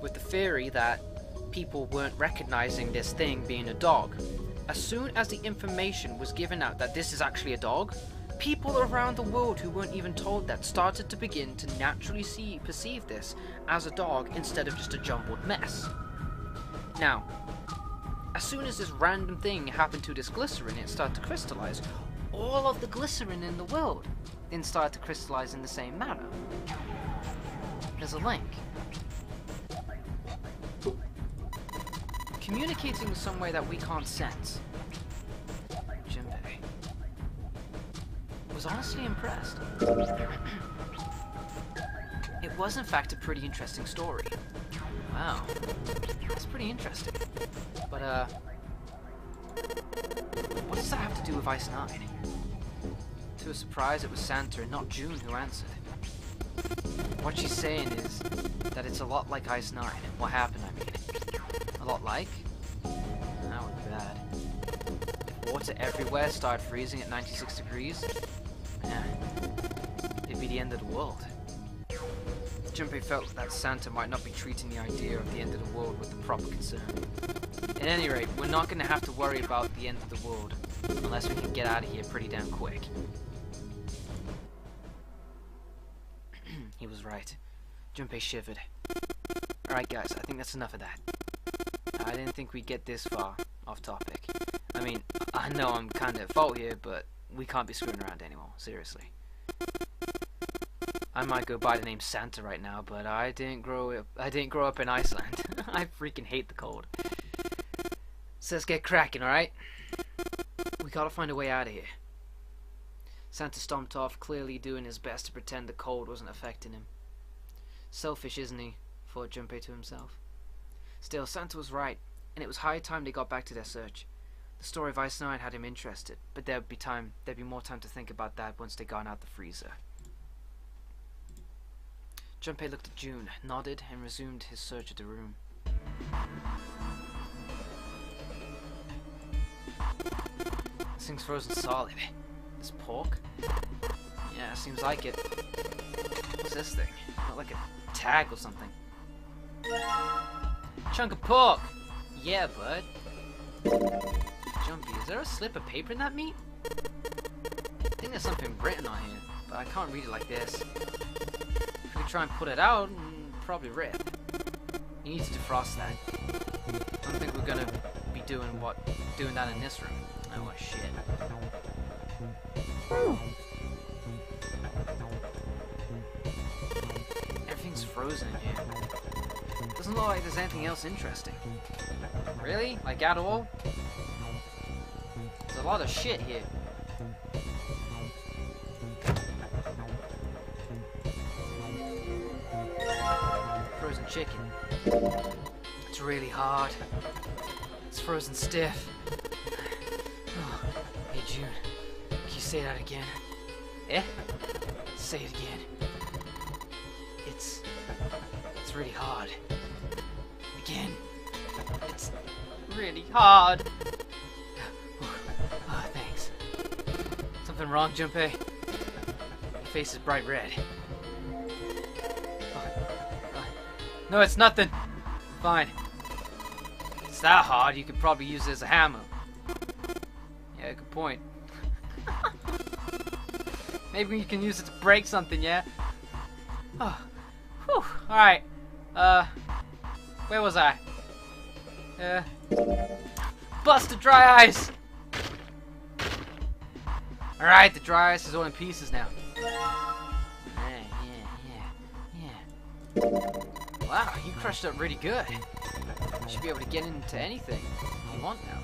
with the theory that people weren't recognizing this thing being a dog. As soon as the information was given out that this is actually a dog, people around the world who weren't even told that started to begin to naturally perceive this as a dog instead of just a jumbled mess. Now, as soon as this random thing happened to this glycerin, it started to crystallize. All of the glycerin in the world then started to crystallize in the same manner. There's a link. Communicating in some way that we can't sense. Junpei was honestly impressed. It was in fact a pretty interesting story. Wow, that's pretty interesting. But what does that have to do with Ice 9? To a surprise, it was Santa and not June who answered. What she's saying is that it's a lot like Ice 9. What happened, I mean. A lot like? That would be bad. If water everywhere started freezing at 96 degrees, yeah, it'd be the end of the world. Junpei felt that Santa might not be treating the idea of the end of the world with the proper concern. At any rate, we're not going to have to worry about the end of the world unless we can get out of here pretty damn quick. He was right. Junpei shivered. Alright guys, I think that's enough of that. I didn't think we'd get this far off topic. I mean, I know I'm kind of at fault here, but we can't be screwing around anymore, seriously. I might go by the name Santa right now, but I didn't grow up in Iceland. I freaking hate the cold. So let's get cracking, alright? We gotta find a way out of here. Santa stomped off, clearly doing his best to pretend the cold wasn't affecting him. Selfish, isn't he? Thought Junpei to himself. Still, Santa was right, and it was high time they got back to their search. The story of Ice 9 had him interested, but there'd be more time to think about that once they got out the freezer. Junpei looked at June, nodded, and resumed his search of the room. This thing's frozen solid. This pork? Yeah, seems like it. What's this thing? Not like a tag or something. Chunk of pork! Yeah, bud. Jumpy, is there a slip of paper in that meat? I think there's something written on here, but I can't read it like this. If we try and pull it out, probably rip. You need to defrost that. I don't think we're gonna be doing that in this room. Oh shit. Everything's frozen in here. Doesn't look like there's anything else interesting. Really? Like at all? There's a lot of shit here. Frozen chicken. It's really hard. It's frozen stiff. Oh. Hey June, can you say that again? Eh? Say it again. It's really hard. Again. It's really hard. Oh, thanks. Something wrong, Junpei? Your face is bright red. No, it's nothing. Fine. If it's that hard, you could probably use it as a hammer. Yeah, good point. Maybe you can use it to break something, yeah? Oh. Whew. Alright. Where was I? Bust the dry ice! Alright, the dry ice is all in pieces now. Yeah. Wow, you crushed up really good. You should be able to get into anything you want now.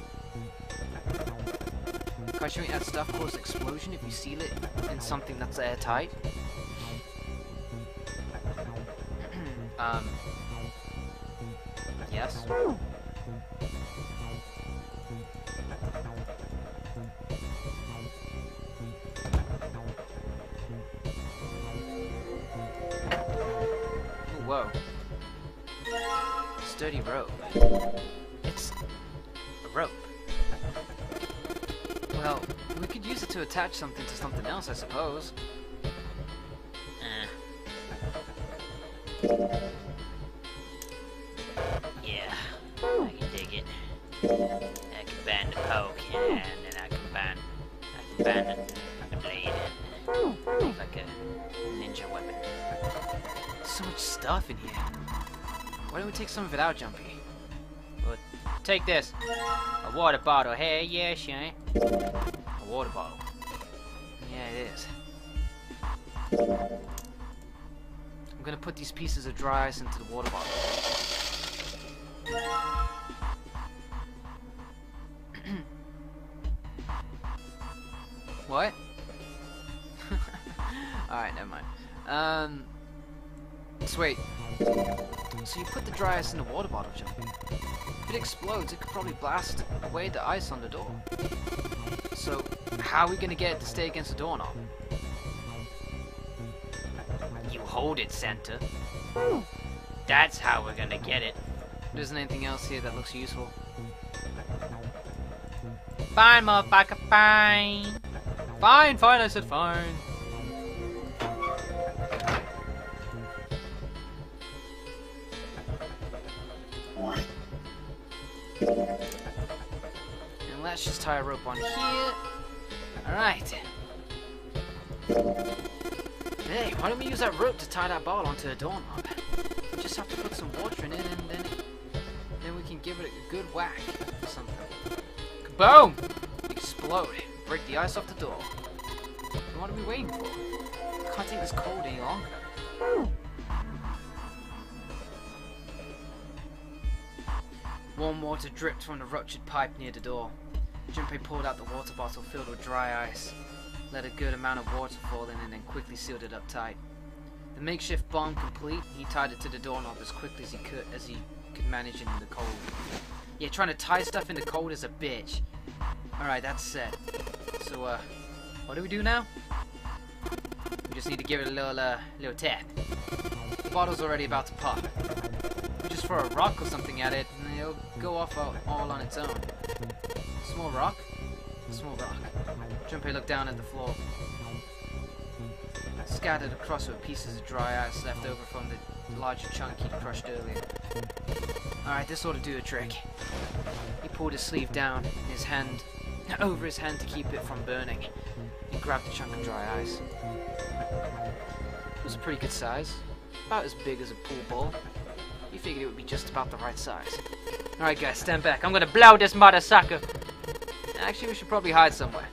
Crushing that stuff causes an explosion if you seal it in something that's airtight. Yes. Ooh, whoa. Sturdy rope. It's a rope. Well, we could use it to attach something to something else, I suppose. I can ban the poke, and then I can ban the blade. Make like a ninja weapon. So much stuff in here. Why don't we take some of it out, Jumpy? Well, take this. A water bottle. Hey, yeah, Shane. A water bottle. Yeah, it is. I'm gonna put these pieces of dry ice into the water bottle. What? Alright, never mind. So wait. So you put the dry ice in the water bottle, Jumpy. If it explodes, it could probably blast away the ice on the door. So, how are we gonna get it to stay against the doorknob? You hold it, Santa. That's how we're gonna get it. There isn't anything else here that looks useful. Fine, motherfucker, fine. Fine, fine, I said fine. And let's just tie a rope on here. Alright. Hey, why don't we use that rope to tie that ball onto the doorknob? We just have to put some water in it and then we can give it a good whack or something. Kaboom! Explode. Break the ice off the door. And what are we waiting for? Can't take this cold any longer. Warm water dripped from the ruptured pipe near the door. Junpei pulled out the water bottle filled with dry ice, let a good amount of water fall in, and then quickly sealed it up tight. The makeshift bomb complete, he tied it to the doorknob as quickly as he could manage it in the cold. Yeah, trying to tie stuff in the cold is a bitch. Alright, that's set. So, what do we do now? We just need to give it a little tap. The bottle's already about to pop. We just throw a rock or something at it, and it'll go off all on its own. Small rock? A small rock. Junpei looked down at the floor. Scattered across with pieces of dry ice left over from the larger chunk he'd crushed earlier. Alright, this ought to do the trick. He pulled his sleeve down, his hand over his hand to keep it from burning. He grabbed a chunk of dry ice. It was a pretty good size. About as big as a pool ball. He figured it would be just about the right size. Alright guys, stand back. I'm gonna blow this mother sucker! Actually, we should probably hide somewhere.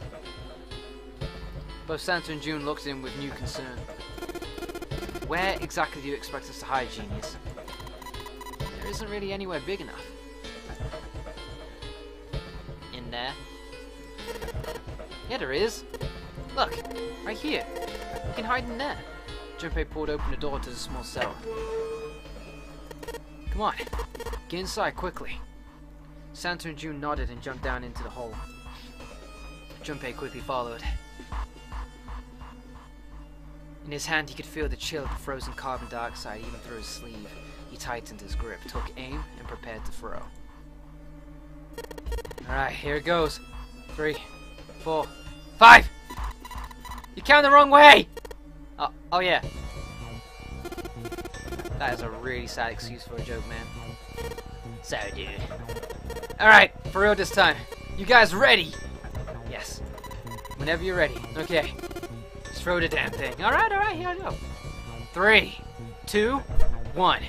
Both Santa and June looked at him with new concern. Where exactly do you expect us to hide, genius? There isn't really anywhere big enough. In there. Yeah, there is. Look, right here. We can hide in there. Junpei pulled open the door to the small cellar. Come on, get inside quickly. Santa and June nodded and jumped down into the hole. Junpei quickly followed. In his hand, he could feel the chill of the frozen carbon dioxide even through his sleeve. He tightened his grip, took aim, and prepared to throw. Alright, here it goes. 3, 4, 5! You counted the wrong way! Oh yeah. That is a really sad excuse for a joke, man. So, dude. Alright, for real this time. You guys ready? Yes. Whenever you're ready. Okay. Just throw the damn thing. Alright, here I go. 3, 2, 1.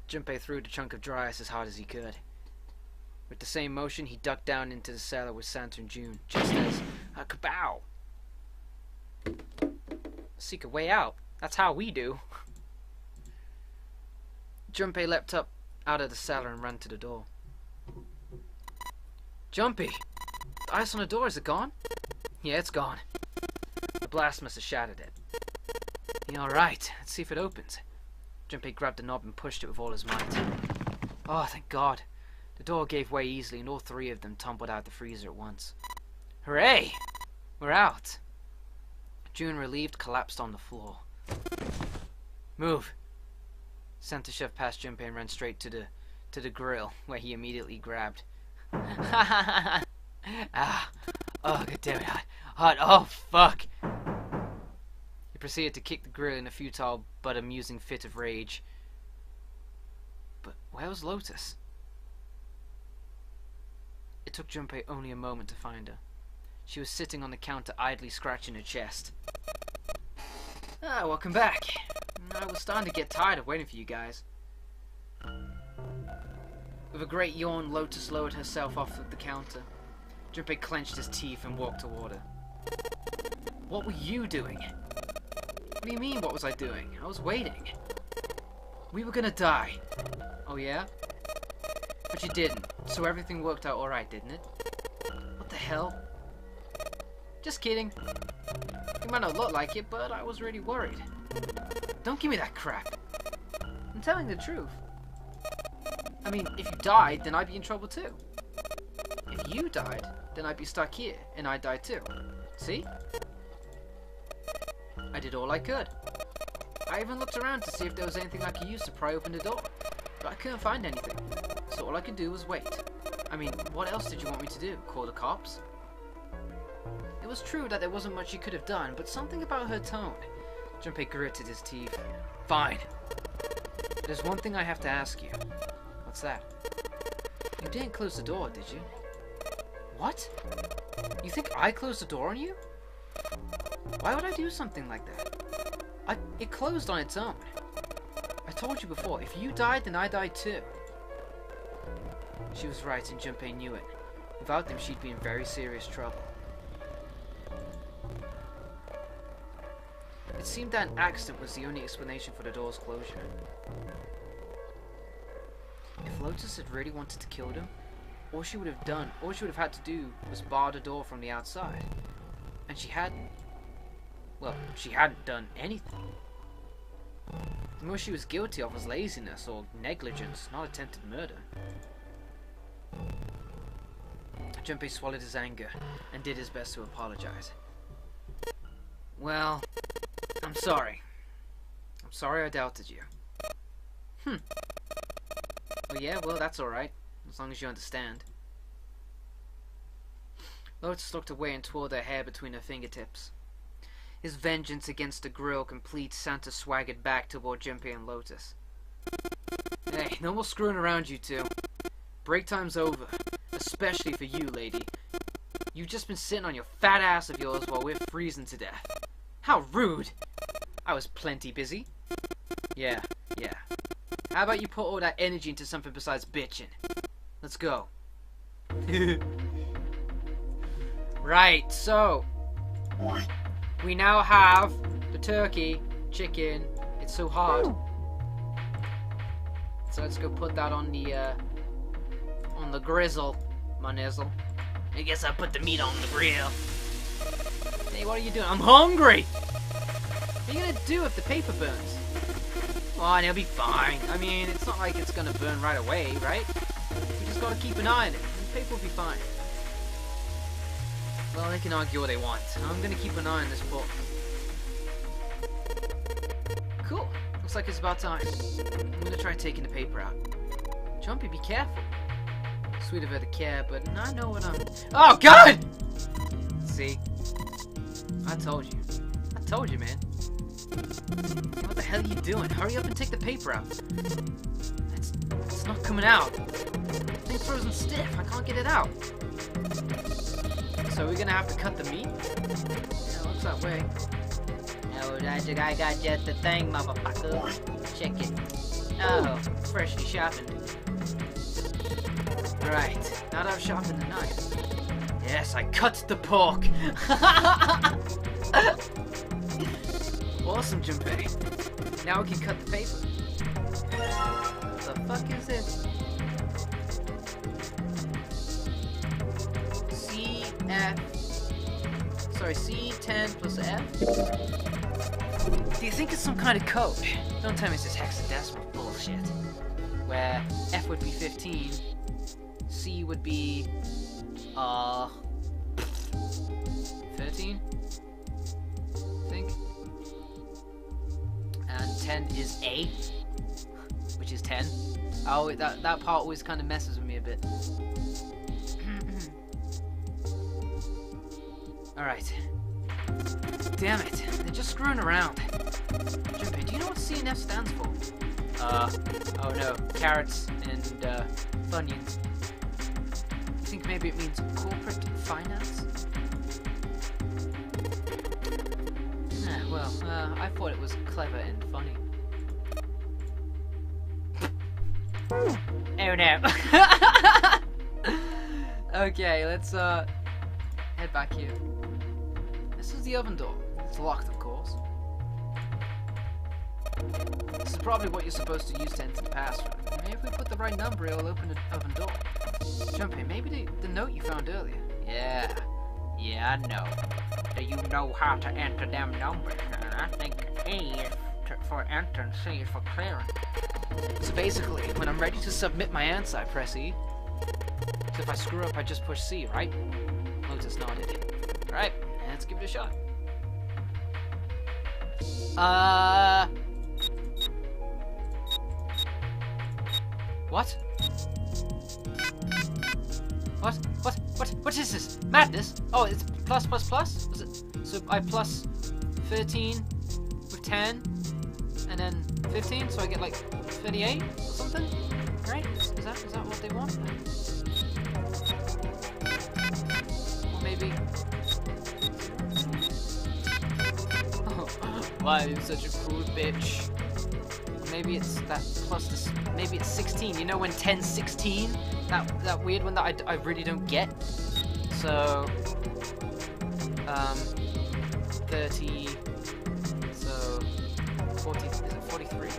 Junpei threw the chunk of dry ice as hard as he could. With the same motion, he ducked down into the cellar with Santa and June, just as a kabow! Seek a way out. That's how we do. Junpei leapt up out of the cellar and ran to the door. Jumpy! The ice on the door, is it gone? Yeah, it's gone. The blast must have shattered it. Yeah, alright, let's see if it opens. Junpei grabbed the knob and pushed it with all his might. Oh, thank God. The door gave way easily and all three of them tumbled out the freezer at once. Hooray! We're out! June, relieved, collapsed on the floor. Move! Santa shoved past Junpei and ran straight to the grill, where he immediately grabbed. Ah! Oh, god damn it, hot! Oh, fuck! He proceeded to kick the grill in a futile but amusing fit of rage. But where was Lotus? It took Junpei only a moment to find her. She was sitting on the counter idly scratching her chest. Ah, welcome back. I was starting to get tired of waiting for you guys. With a great yawn, Lotus lowered herself off of the counter. Junpei clenched his teeth and walked toward her. What were you doing? What do you mean, what was I doing? I was waiting. We were gonna die. Oh yeah? But you didn't, so everything worked out alright, didn't it? What the hell? Just kidding. You might not look like it, but I was really worried. Don't give me that crap. I'm telling the truth. I mean, if you died, then I'd be in trouble too. If you died, then I'd be stuck here, and I'd die too. See? I did all I could. I even looked around to see if there was anything I could use to pry open the door, but I couldn't find anything. So all I could do was wait. I mean, what else did you want me to do? Call the cops? It was true that there wasn't much she could have done, but something about her tone. Junpei gritted his teeth. Fine. There's one thing I have to ask you. What's that? You didn't close the door, did you? What? You think I closed the door on you? Why would I do something like that? It closed on its own. I told you before, if you died, then I died too. She was right, and Junpei knew it. Without them, she'd be in very serious trouble. It seemed that an accident was the only explanation for the door's closure. If Lotus had really wanted to kill them, all she would have had to do was bar the door from the outside. And she hadn't. Well, she hadn't done anything. The most she was guilty of was laziness or negligence, not attempted murder. Junpei swallowed his anger and did his best to apologize. Well, I'm sorry. I'm sorry I doubted you. Oh yeah, well that's alright, as long as you understand. Lotus looked away and twirled her hair between her fingertips. His vengeance against the grill complete, Santa swaggered back toward Junpei and Lotus. Hey, no more screwing around, you two. Break time's over. Especially for you, lady. You've just been sitting on your fat ass of yours while we're freezing to death. How rude! I was plenty busy. Yeah. How about you put all that energy into something besides bitching? Let's go. Right, so we now have the turkey, chicken. It's so hard. So let's go put that on the grizzle, my nizzle. I guess I'll put the meat on the grill. Hey, what are you doing? I'm hungry! What are you gonna do if the paper burns? Oh, and it'll be fine. I mean, it's not like it's gonna burn right away, right? We just gotta keep an eye on it, and the paper will be fine. Well, they can argue what they want. I'm gonna keep an eye on this book. Cool. Looks like it's about time. I'm gonna try taking the paper out. Jumpy, be careful. Sweet of her to care, but I know what I'm... Oh, God! See? I told you, man. What the hell are you doing? Hurry up and take the paper out. It's not coming out. The thing's frozen stiff. I can't get it out. So we're gonna have to cut the meat? Yeah, looks that way. Oh, I got just the thing, motherfucker. Check it. Oh, freshly sharpened. Right, now that I've sharpened the knife. Yes, I cut the pork! Awesome, Junpei. Now we can cut the paper. What the fuck is this? C10 plus F? Do you think it's some kind of code? Don't tell me it's this hexadecimal bullshit. Where F would be 15, C would be 13, I think. And 10 is A, which is 10. Oh, that part always kind of messes with me a bit. Alright. Damn it, they're just screwing around. Junpei, do you know what CNF stands for? Oh no, carrots and Funyuns. think maybe it means corporate finance? Well, I thought it was clever and funny. Oh no. Okay, let's head back here. This is the oven door. It's locked, of course. This is probably what you're supposed to use to enter the password. Maybe if we put the right number, it'll open the oven door. Jumpy, maybe the note you found earlier. Yeah, I know. Do you know how to enter them numbers? I think E is for enter and C is for clearing. So basically, when I'm ready to submit my answer, I press E. So if I screw up, I just push C, right? Moses nodded. Alright, let's give it a shot. What? What is this? Madness? Oh, it's plus. Was it? So I plus 13 with 10, and then 15, so I get like 38 or something? Right? Is that what they want? Or maybe... Why are you such a cruel bitch? Maybe it's that plus this, maybe it's 16. You know when 10's 16? That weird one that I really don't get. So 30, so 40, is it 43?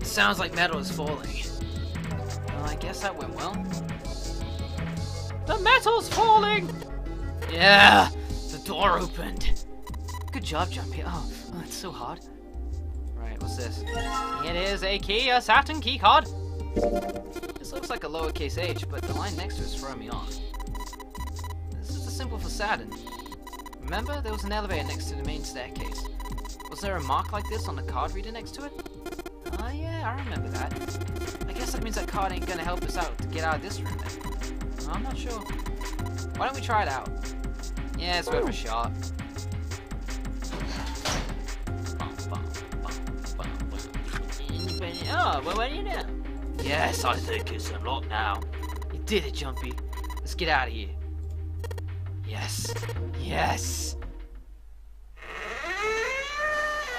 Sounds like metal is falling. Well, I guess that went well. The metal's falling! Yeah! The door opened! Good job, Jumpy. Oh, it's so hard. Right, what's this? It is a key, a Saturn key card! This looks like a lowercase h, but the line next to it is throwing me off. This is the symbol for Saturn. Remember, there was an elevator next to the main staircase. Was there a mark like this on the card reader next to it? Oh yeah, I remember that. I guess that means that card ain't gonna help us out to get out of this room then. I'm not sure. Why don't we try it out? Yeah, it's worth a shot. Oh, well, what do you know? Yes, I think it's unlocked now. You did it, Jumpy. Let's get out of here. Yes. Yes!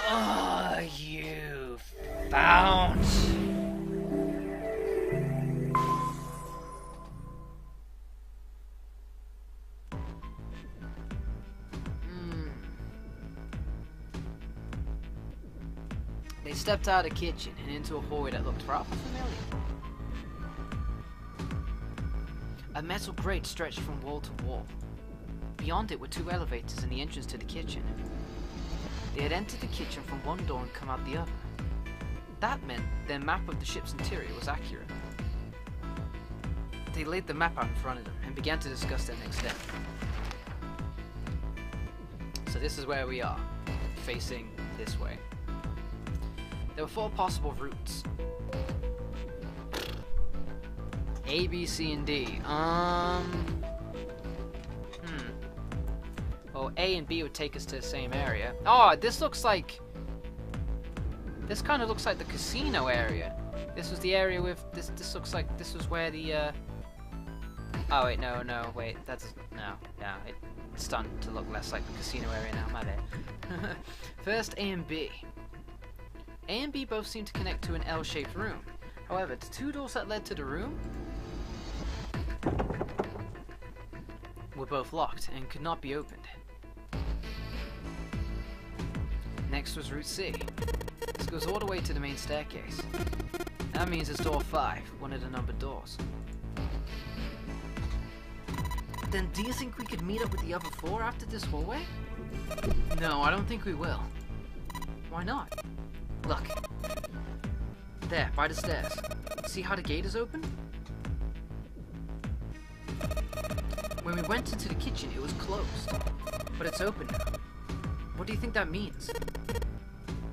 Oh, you found... They stepped out of the kitchen and into a hallway that looked rather familiar. A metal grate stretched from wall to wall. Beyond it were two elevators and the entrance to the kitchen. They had entered the kitchen from one door and come out the other. That meant their map of the ship's interior was accurate. They laid the map out in front of them and began to discuss their next step. So this is where we are, facing this way. There were 4 possible routes. A, B, C, and D. Well, A and B would take us to the same area. Oh, this looks like... This kind of looks like the casino area. This was the area with... This looks like this was where the... Oh, wait, no, wait. That's... No, it's starting to look less like the casino area now, my bad. First, A and B. A and B both seem to connect to an L-shaped room. However, the 2 doors that led to the room were both locked and could not be opened. Next was Route C. This goes all the way to the main staircase. That means it's door 5, one of the numbered doors. Then do you think we could meet up with the other 4 after this hallway? No, I don't think we will. Why not? Look. There, by the stairs. See how the gate is open? When we went into the kitchen, it was closed. But it's open now. What do you think that means?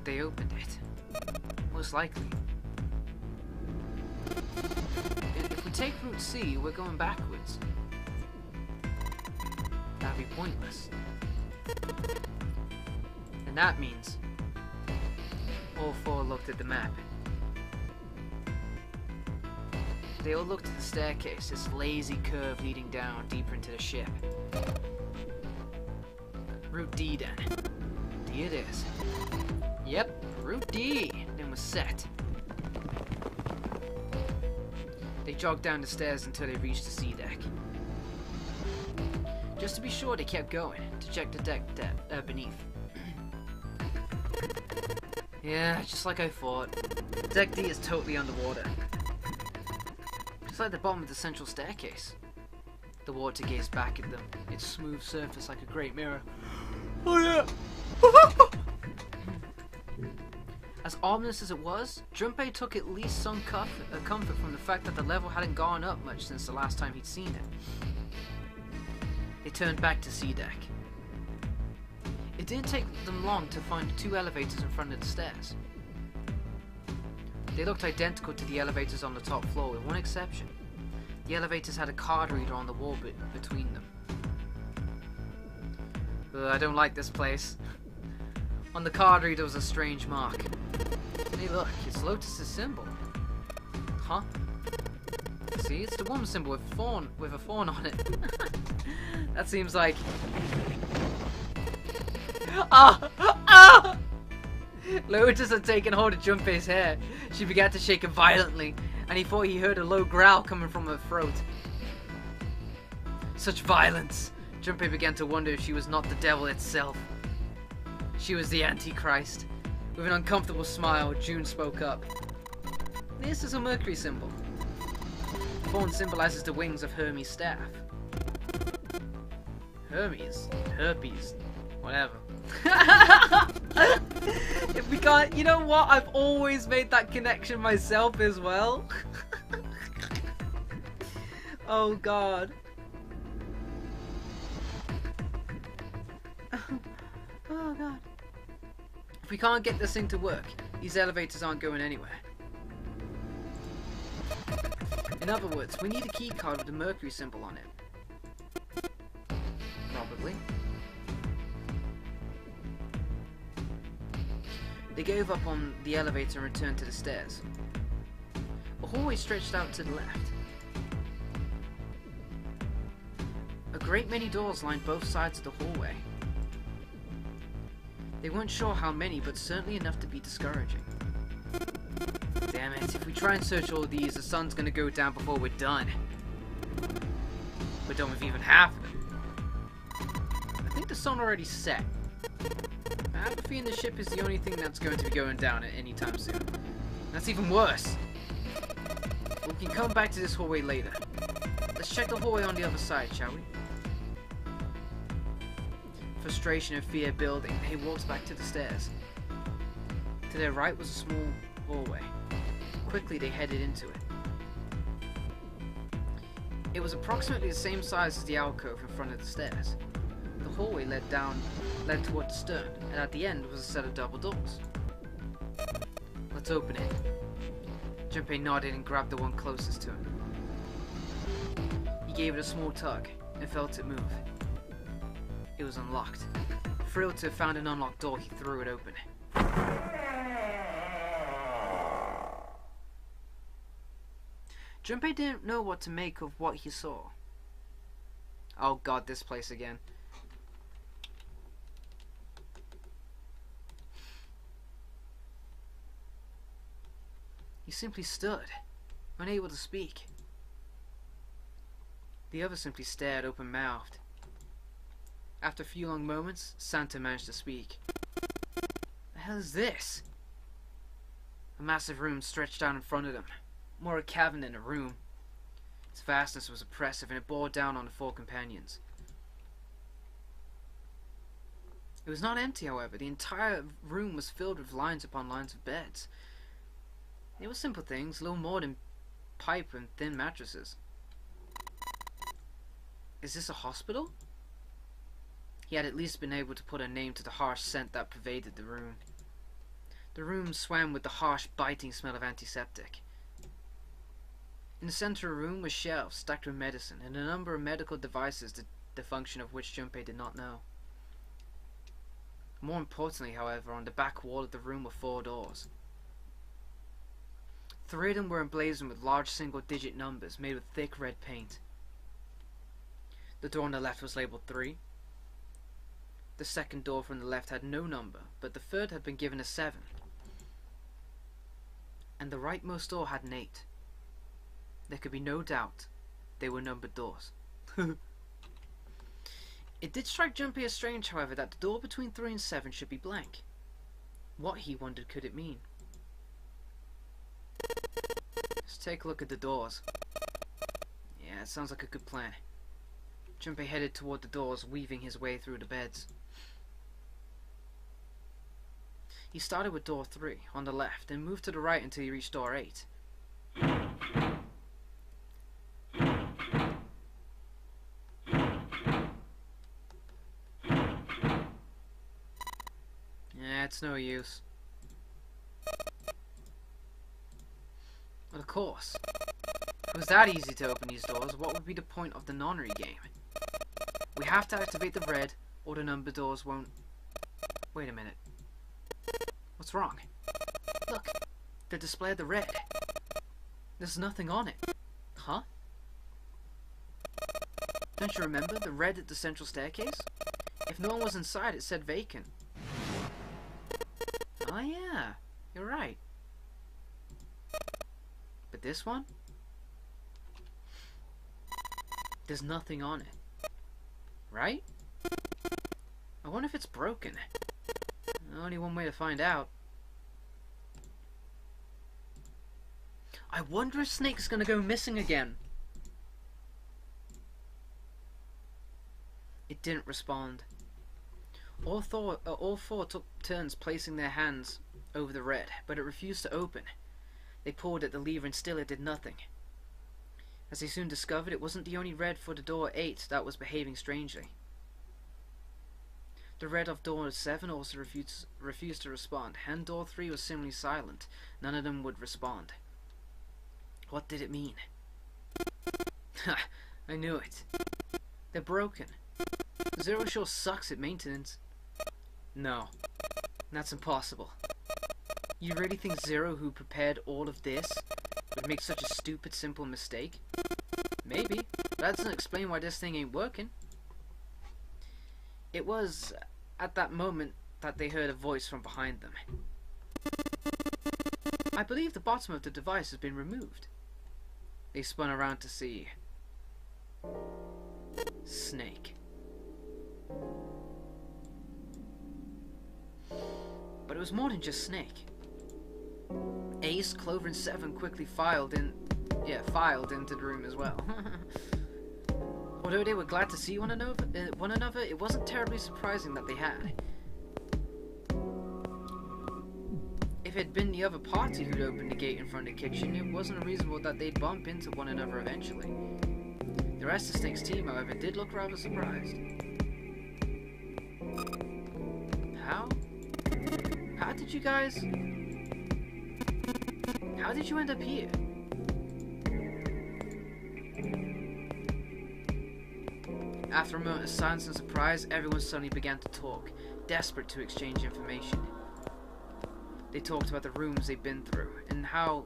They opened it. Most likely. If we take Route C, we're going backwards. That'd be pointless. And that means All four looked at the map. They all looked at the staircase, this lazy curve leading down deeper into the ship. Route D then. D it is. Yep, Route D. Then was set. They jogged down the stairs until they reached the sea deck. Just to be sure, they kept going to check the deck beneath. Yeah, just like I thought. Deck D is totally underwater. Just like the bottom of the central staircase. The water gazed back at them, its smooth surface like a great mirror. Oh yeah! As ominous as it was, Junpei took at least some comfort from the fact that the level hadn't gone up much since the last time he'd seen it. They turned back to sea deck. It didn't take them long to find two elevators in front of the stairs. They looked identical to the elevators on the top floor, with one exception. The elevators had a card reader on the wall between them. I don't like this place. On the card reader was a strange mark. Hey look, it's Lotus's symbol. Huh? See, it's the woman symbol with a fawn on it. That seems like... Ah! Ah! Lotus had taken hold of Junpei's hair. She began to shake it violently, and he thought he heard a low growl coming from her throat. Such violence! Junpei began to wonder if she was not the devil itself. She was the Antichrist. With an uncomfortable smile, June spoke up. This is a Mercury symbol. The fawn symbolizes the wings of Hermes' staff. Hermes? Herpes? Whatever. If we can't, you know what? I've always made that connection myself as well. Oh god. Oh god. If we can't get this thing to work, these elevators aren't going anywhere. In other words, we need a key card with the Mercury symbol on it. Probably. They gave up on the elevator and returned to the stairs. A hallway stretched out to the left. A great many doors lined both sides of the hallway. They weren't sure how many, but certainly enough to be discouraging. Damn it, if we try and search all of these, the sun's gonna go down before we're done. We're done with even half of it. I think the sun already set. I have a feeling the ship is the only thing that's going to be going down at any time soon. That's even worse. We can come back to this hallway later. Let's check the hallway on the other side, shall we? Frustration and fear building, they walked back to the stairs. To their right was a small hallway. Quickly they headed into it. It was approximately the same size as the alcove in front of the stairs. The hallway led toward the stern, and at the end was a set of double doors. Let's open it. Junpei nodded and grabbed the one closest to him. He gave it a small tug and felt it move. It was unlocked. Thrilled to have found an unlocked door, he threw it open. Junpei didn't know what to make of what he saw. Oh god, this place again. He simply stood, unable to speak. The other simply stared open-mouthed. After a few long moments, Santa managed to speak. The hell is this? A massive room stretched out in front of them. More a cavern than a room. Its vastness was oppressive, and it bore down on the four companions. It was not empty, however. The entire room was filled with lines upon lines of beds. They were simple things, little more than pipe and thin mattresses. Is this a hospital? He had at least been able to put a name to the harsh scent that pervaded the room. The room swam with the harsh, biting smell of antiseptic. In the center of the room were shelves stacked with medicine and a number of medical devices, the function of which Junpei did not know. More importantly, however, on the back wall of the room were 4 doors. 3 of them were emblazoned with large single-digit numbers made with thick red paint. The door on the left was labeled 3. The second door from the left had no number, but the third had been given a 7. And the rightmost door had an 8. There could be no doubt they were numbered doors. It did strike Junpei as strange, however, that the door between 3 and 7 should be blank. What, he wondered, could it mean? Let's take a look at the doors. Yeah, it sounds like a good plan. Junpei headed toward the doors, weaving his way through the beds. He started with door 3, on the left, and moved to the right until he reached door 8. It's no use. But of course, if it was that easy to open these doors, what would be the point of the nonary game? We have to activate the red, or the number doors won't... Wait a minute. What's wrong? Look, the display of the red. There's nothing on it. Huh? Don't you remember the red at the central staircase? If no one was inside, it said vacant. Oh yeah, you're right. But this one? There's nothing on it. Right? I wonder if it's broken. Only one way to find out. I wonder if Snake's gonna go missing again. It didn't respond. All 4 took turns placing their hands over the red, but it refused to open. They pulled at the lever and still it did nothing. As they soon discovered, it wasn't the only red for the door 8 that was behaving strangely. The red of door 7 also refused to respond, and door 3 was similarly silent. None of them would respond. What did it mean? Ha! I knew it. They're broken. Zero sure sucks at maintenance. No, that's impossible. You really think Zero, who prepared all of this, would make such a stupid, simple mistake? Maybe, but that doesn't explain why this thing ain't working. It was at that moment that they heard a voice from behind them. I believe the bottom of the device has been removed. They spun around to see Snake. But it was more than just Snake. Ace, Clover, and Seven quickly filed into the room as well. Although they were glad to see one another, it wasn't terribly surprising that they had. If it had been the other party who'd opened the gate in front of the kitchen, it wasn't unreasonable that they'd bump into one another eventually. The rest of Snake's team, however, did look rather surprised. How did you guys... How did you end up here? After a moment of silence and surprise, everyone suddenly began to talk, desperate to exchange information. They talked about the rooms they'd been through, and how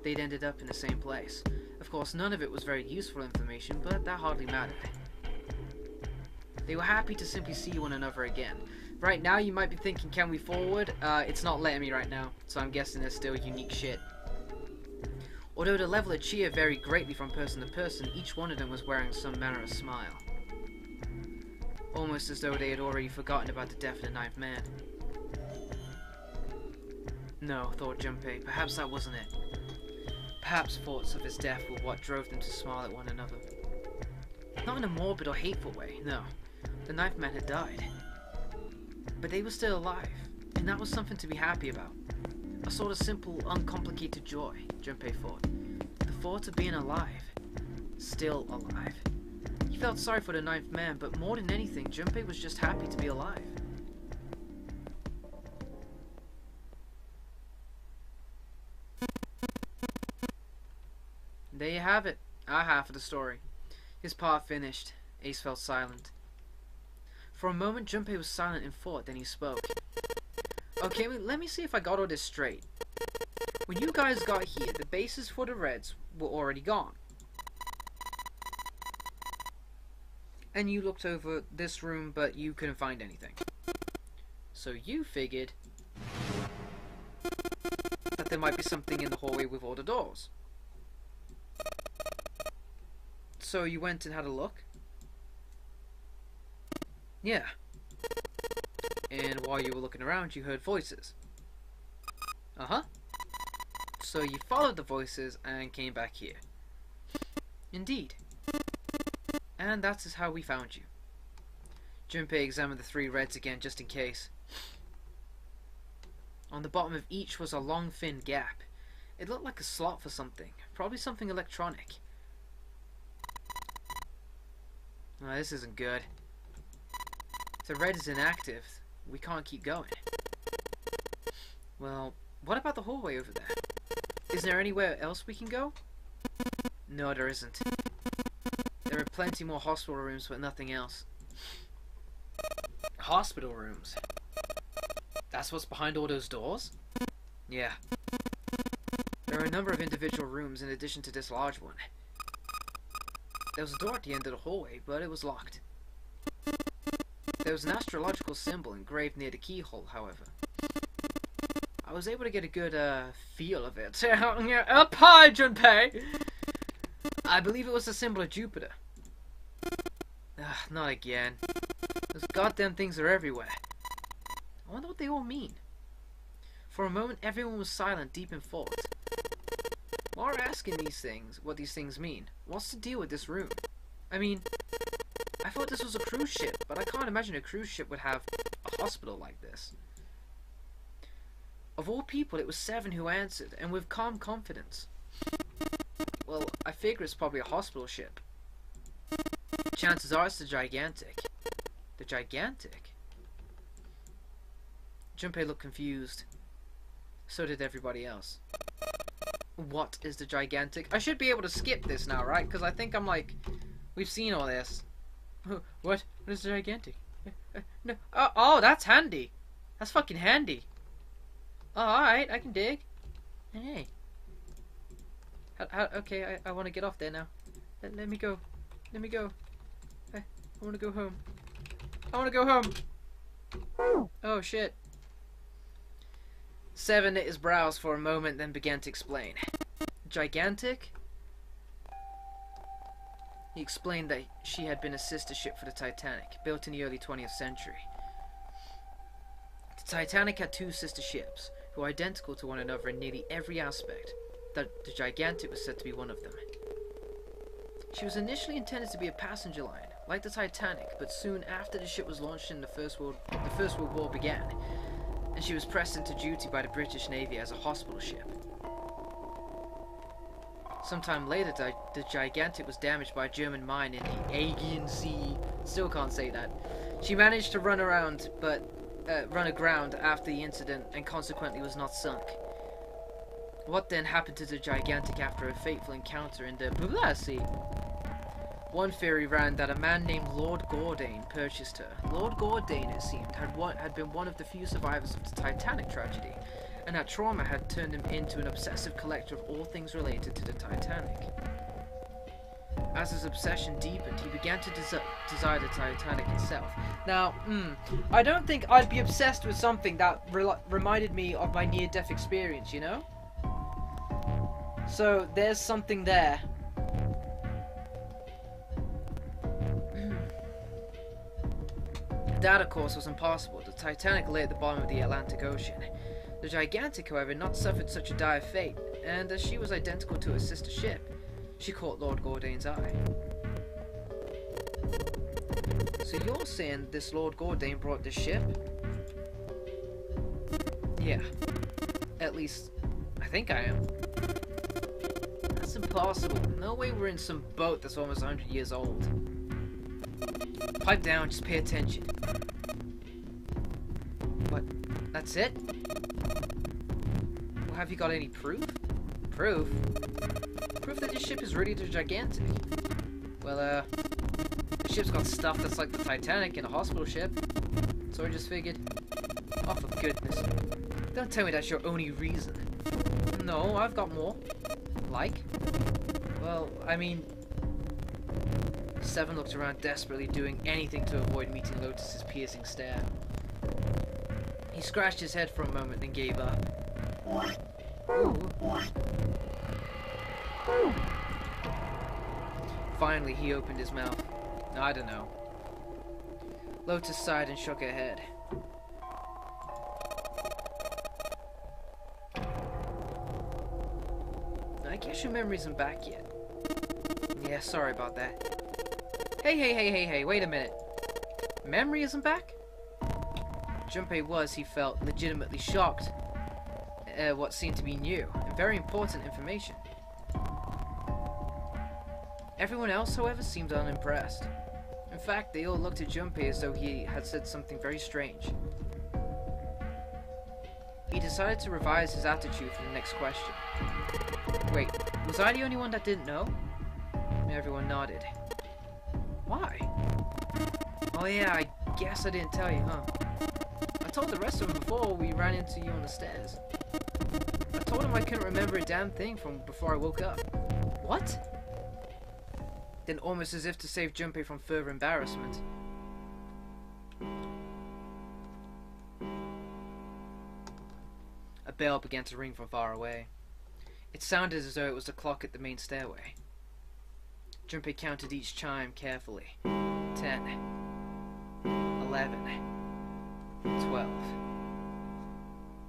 they'd ended up in the same place. Of course, none of it was very useful information, but that hardly mattered. They were happy to simply see one another again. Right now, you might be thinking, can we forward? It's not letting me right now, so I'm guessing there's still unique shit. Although the level of cheer varied greatly from person to person, each one of them was wearing some manner of smile. Almost as though they had already forgotten about the death of the ninth man. No, thought Junpei, perhaps that wasn't it. Perhaps thoughts of his death were what drove them to smile at one another. Not in a morbid or hateful way, no. The ninth man had died. But they were still alive, and that was something to be happy about. A sort of simple, uncomplicated joy, Junpei thought. The thought of being alive. Still alive. He felt sorry for the ninth man, but more than anything, Junpei was just happy to be alive. There you have it, our half of the story. His part finished. Ace felt silent. For a moment, Junpei was silent in thought, then he spoke. Okay, let me see if I got all this straight. When you guys got here, the bases for the Reds were already gone. And you looked over this room, but you couldn't find anything. So you figured that there might be something in the hallway with all the doors. So you went and had a look? Yeah. And while you were looking around, you heard voices. Uh-huh. So you followed the voices and came back here. Indeed. And that is how we found you. Junpei examined the 3 Reds again just in case. On the bottom of each was a long thin gap. It looked like a slot for something. Probably something electronic. Oh, this isn't good. If the Red is inactive, we can't keep going. Well, what about the hallway over there? Is there anywhere else we can go? No, there isn't. There are plenty more hospital rooms, but nothing else. Hospital rooms? That's what's behind all those doors? Yeah. There are a number of individual rooms in addition to this large one. There was a door at the end of the hallway, but it was locked. There was an astrological symbol engraved near the keyhole, however. I was able to get a good, feel of it. Up high, Junpei! I believe it was the symbol of Jupiter. Ugh, not again. Those goddamn things are everywhere. I wonder what they all mean. For a moment, everyone was silent, deep in thought. While we're asking these things, what these things mean, what's the deal with this room? I mean, I thought this was a cruise ship, but I can't imagine a cruise ship would have a hospital like this. Of all people, it was 7 who answered, and with calm confidence. Well, I figure it's probably a hospital ship. Chances are it's the Gigantic. The Gigantic? Junpei looked confused. So did everybody else. What is the Gigantic? I should be able to skip this now, right? Because I think I'm like... We've seen all this. What? What is the Gigantic? No. Oh, that's handy. That's fucking handy. Oh, alright, I can dig. Hey. Okay, I want to get off there now. Let me go. Let me go. I want to go home. I want to go home. Oh, shit. 7 knit his brows for a moment, then began to explain. Gigantic? He explained that she had been a sister ship for the Titanic, built in the early 20th century. The Titanic had 2 sister ships, who were identical to one another in nearly every aspect. The Gigantic was said to be one of them. She was initially intended to be a passenger line, like the Titanic, but soon after the ship was launched and the First World War began, and she was pressed into duty by the British Navy as a hospital ship. Sometime later, the Gigantic was damaged by a German mine in the Aegean Sea. Still can't say that. She managed to run aground after the incident, and consequently was not sunk. What then happened to the Gigantic after a fateful encounter in the Blah Sea? One theory ran that a man named Lord Gordane purchased her. Lord Gordane, it seemed, had been one of the few survivors of the Titanic tragedy, and that trauma had turned him into an obsessive collector of all things related to the Titanic. As his obsession deepened, he began to desire the Titanic itself. Now, I don't think I'd be obsessed with something that reminded me of my near-death experience, you know? So, there's something there. That, of course, was impossible. The Titanic lay at the bottom of the Atlantic Ocean. The Gigantic, however, not suffered such a dire fate, and as she was identical to her sister ship, she caught Lord Gordane's eye. So you're saying this Lord Gordane brought this ship? Yeah. At least, I think I am. That's impossible. No way we're in some boat that's almost 100 years old. Pipe down, just pay attention. What? That's it? Well, have you got any proof? Proof? Proof that this ship is really the Gigantic. Well, the The ship's got stuff that's like the Titanic in a hospital ship. So I just figured, oh for goodness, don't tell me that's your only reason. No, I've got more. Like? Well, I mean... Seven looked around desperately, doing anything to avoid meeting Lotus's piercing stare. He scratched his head for a moment and gave up. Ooh. Finally, he opened his mouth. I don't know. Lotus sighed and shook her head. I guess your memory isn't back yet. Yeah, sorry about that. Hey, wait a minute. Memory isn't back? Junpei was, he felt, legitimately shocked at what seemed to be new and very important information. Everyone else, however, seemed unimpressed. In fact, they all looked at Junpei as though he had said something very strange. He decided to revise his attitude for the next question. Wait, was I the only one that didn't know? Everyone nodded. Why? Oh yeah, I guess I didn't tell you, huh? I told the rest of them before we ran into you on the stairs. I told him I couldn't remember a damn thing from before I woke up. What? Then almost as if to save Junpei from further embarrassment. A bell began to ring from far away. It sounded as though it was the clock at the main stairway. Junpei counted each chime carefully. 10, 11, 12.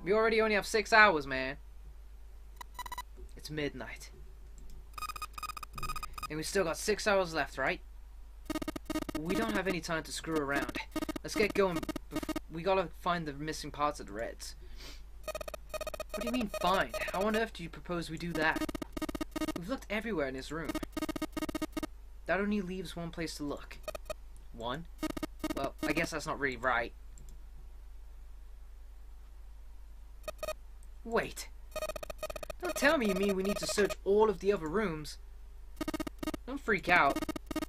We already only have 6 hours, man. It's midnight. And we still got 6 hours left, right? We don't have any time to screw around. Let's get going. We gotta find the missing parts of the Reds. What do you mean, find? How on earth do you propose we do that? We've looked everywhere in this room. That only leaves one place to look. One? Well, I guess that's not really right. Wait. Don't tell me you mean we need to search all of the other rooms. Don't freak out.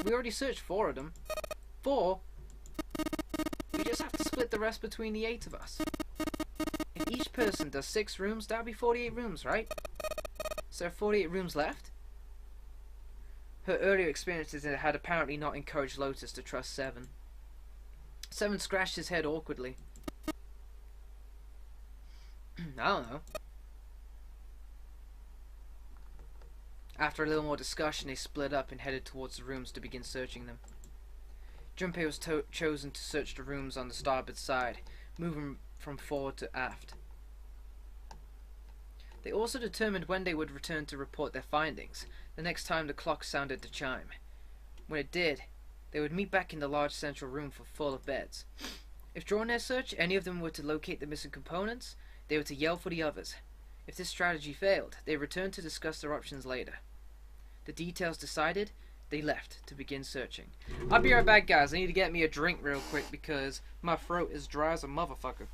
We already searched 4 of them. 4? We just have to split the rest between the 8 of us. If each person does 6 rooms, that'll be 48 rooms, right? So there are 48 rooms left? Her earlier experiences had apparently not encouraged Lotus to trust Seven. Seven scratched his head awkwardly. I don't know. After a little more discussion, they split up and headed towards the rooms to begin searching them. Junpei was chosen to search the rooms on the starboard side, moving from forward to aft. They also determined when they would return to report their findings, the next time the clock sounded the chime. When it did, they would meet back in the large central room full of beds. If during their search any of them were to locate the missing components, they were to yell for the others. If this strategy failed, they returned to discuss their options later. The details decided, they left to begin searching. I'll be right back, guys. I need to get me a drink real quick because my throat is dry as a motherfucker.